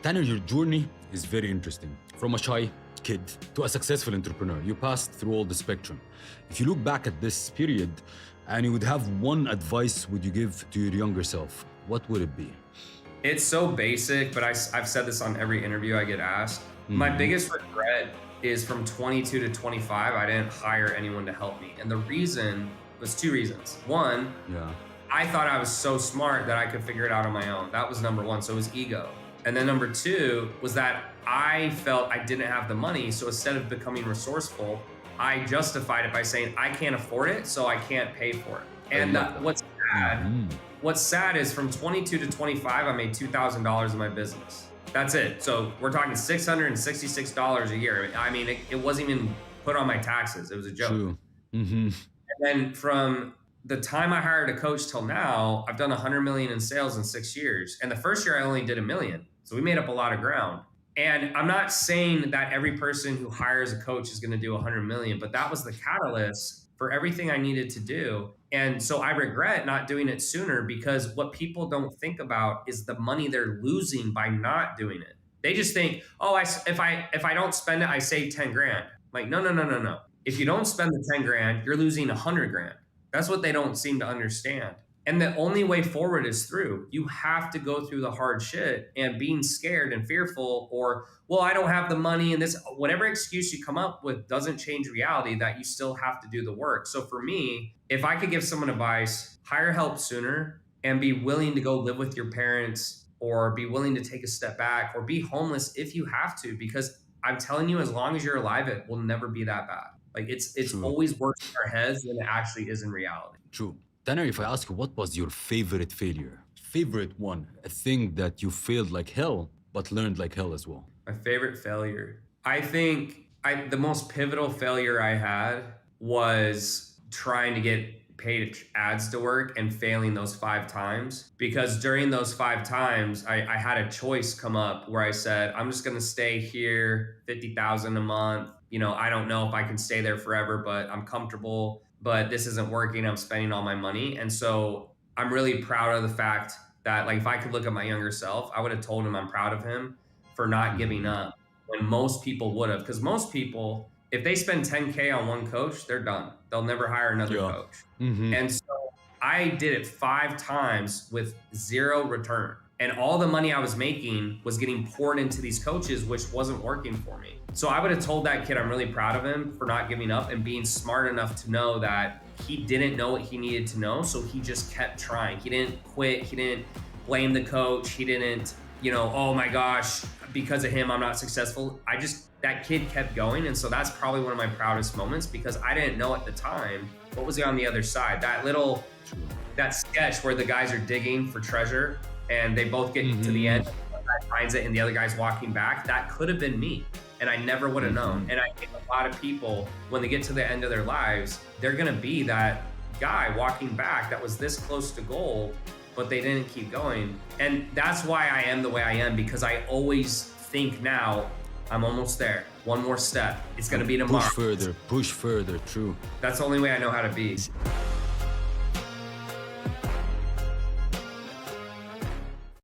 Tanner, your journey is very interesting. From a shy kid to a successful entrepreneur, you passed through all the spectrum. If you look back at this period and you would have one advice would you give to your younger self, what would it be? It's so basic, but I've said this on every interview I get asked. My biggest regret is from 22 to 25, I didn't hire anyone to help me. And the reason was two reasons. One, Yeah. I thought I was so smart that I could figure it out on my own. That was number one. So it was ego. And then number two was that I felt I didn't have the money. So instead of becoming resourceful, I justified it by saying I can't afford it, so I can't pay for it. And what's sad is from 22 to 25, I made $2,000 in my business. That's it. So we're talking $666 a year. I mean, it wasn't even put on my taxes. It was a joke. True. Mm-hmm. And then from the time I hired a coach till now, I've done 100 million in sales in 6 years. And the first year I only did 1 million. So we made up a lot of ground. And I'm not saying that every person who hires a coach is going to do 100 million, but that was the catalyst for everything I needed to do. And so I regret not doing it sooner because what people don't think about is the money they're losing by not doing it. They just think, oh, if I don't spend it, I save 10 grand. Like, no. If you don't spend the 10 grand, you're losing 100 grand. That's what they don't seem to understand. And the only way forward is through. You have to go through the hard shit, and being scared and fearful or, well, I don't have the money and this, whatever excuse you come up with doesn't change reality that you still have to do the work. So for me, if I could give someone advice, hire help sooner and be willing to go live with your parents or be willing to take a step back or be homeless if you have to, because I'm telling you, as long as you're alive, it will never be that bad. Like it's True. always worse in our heads than it actually is in reality. True. Tanner, if I ask you, what was your favorite failure? Favorite one, a thing that you failed like hell, but learned like hell as well. My favorite failure. I think the most pivotal failure I had was trying to get paid ads to work and failing those 5 times. Because during those 5 times, I had a choice come up where I said, I'm just going to stay here, 50,000 a month. You know, I don't know if I can stay there forever, but I'm comfortable. But this isn't working. I'm spending all my money. And so I'm really proud of the fact that, like, if I could look at my younger self, I would have told him I'm proud of him for not giving up when most people would have. Because most people, if they spend 10K on one coach, they're done. They'll never hire another coach. And so I did it 5 times with 0 return. And all the money I was making was getting poured into these coaches, which wasn't working for me. So I would have told that kid I'm really proud of him for not giving up and being smart enough to know that he didn't know what he needed to know. So he just kept trying. He didn't quit. He didn't blame the coach. He didn't, oh my gosh, because of him, I'm not successful. That kid kept going. And so that's probably one of my proudest moments because I didn't know at the time what was on the other side. That sketch where the guys are digging for treasure and they both get to the end, one guy finds it and the other guy's walking back. That could have been me. And I never would have known. And I think a lot of people, when they get to the end of their lives, they're going to be that guy walking back that was this close to gold, but they didn't keep going. And that's why I am the way I am, because I always think now, I'm almost there. One more step. It's going to be tomorrow. Push further, true. That's the only way I know how to be.